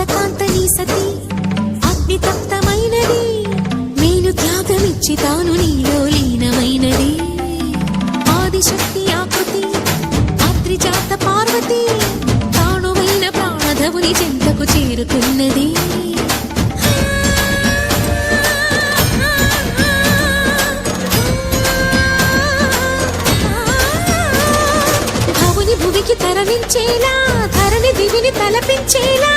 కాంతని సతి అగ్ని తప్తమైనది నేను త్యాగమిచ్చి తాను నీలో లీనమైనది ఆదిశక్తి ఆకృతి అద్రిజాత పార్వతి తానువైన ప్రాణధవుని చెంతకు చేరుకున్నది భువికి తరలించేలా ధరణి దివిని తలపించేలా